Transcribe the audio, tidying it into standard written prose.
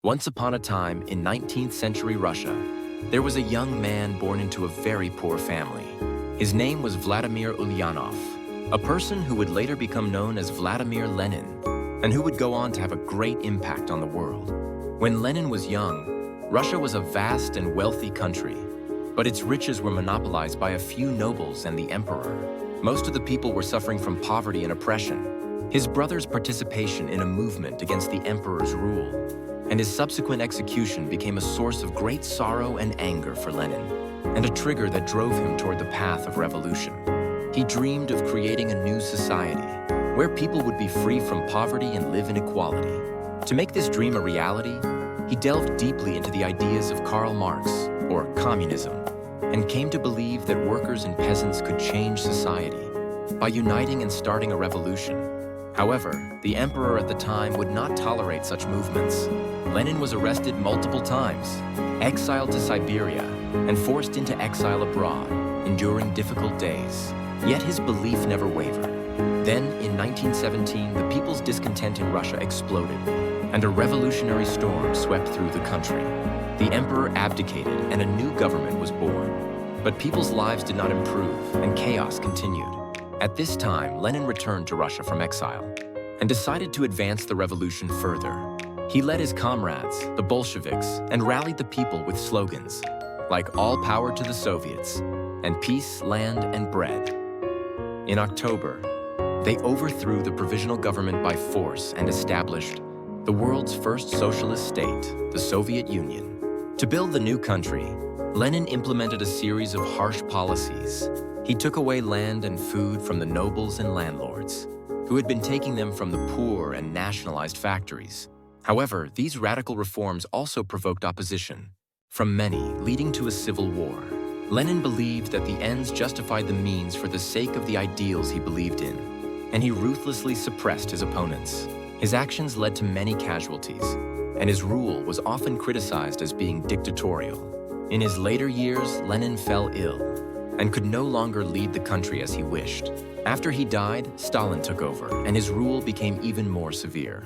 Once upon a time in 19th century Russia, there was a young man born into a very poor family. His name was Vladimir Ulyanov, a person who would later become known as Vladimir Lenin, and who would go on to have a great impact on the world. When Lenin was young, Russia was a vast and wealthy country, but its riches were monopolized by a few nobles and the emperor. Most of the people were suffering from poverty and oppression. His brother's participation in a movement against the emperor's rule and his subsequent execution became a source of great sorrow and anger for Lenin, and a trigger that drove him toward the path of revolution. He dreamed of creating a new society, where people would be free from poverty and live in equality. To make this dream a reality, he delved deeply into the ideas of Karl Marx, or communism, and came to believe that workers and peasants could change society by uniting and starting a revolution. However, the emperor at the time would not tolerate such movements. Lenin was arrested multiple times, exiled to Siberia, and forced into exile abroad, enduring difficult days. Yet his belief never wavered. Then, in 1917, the people's discontent in Russia exploded, and a revolutionary storm swept through the country. The emperor abdicated, and a new government was born. But people's lives did not improve, and chaos continued. At this time, Lenin returned to Russia from exile and decided to advance the revolution further. He led his comrades, the Bolsheviks, and rallied the people with slogans like "All power to the Soviets" and "Peace, land, and bread." In October, they overthrew the provisional government by force and established the world's first socialist state, the Soviet Union. To build the new country, Lenin implemented a series of harsh policies. He took away land and food from the nobles and landlords, who had been taking them from the poor and nationalized factories. However, these radical reforms also provoked opposition from many, leading to a civil war. Lenin believed that the ends justified the means for the sake of the ideals he believed in, and he ruthlessly suppressed his opponents. His actions led to many casualties, and his rule was often criticized as being dictatorial. In his later years, Lenin fell ill and could no longer lead the country as he wished. After he died, Stalin took over, and his rule became even more severe.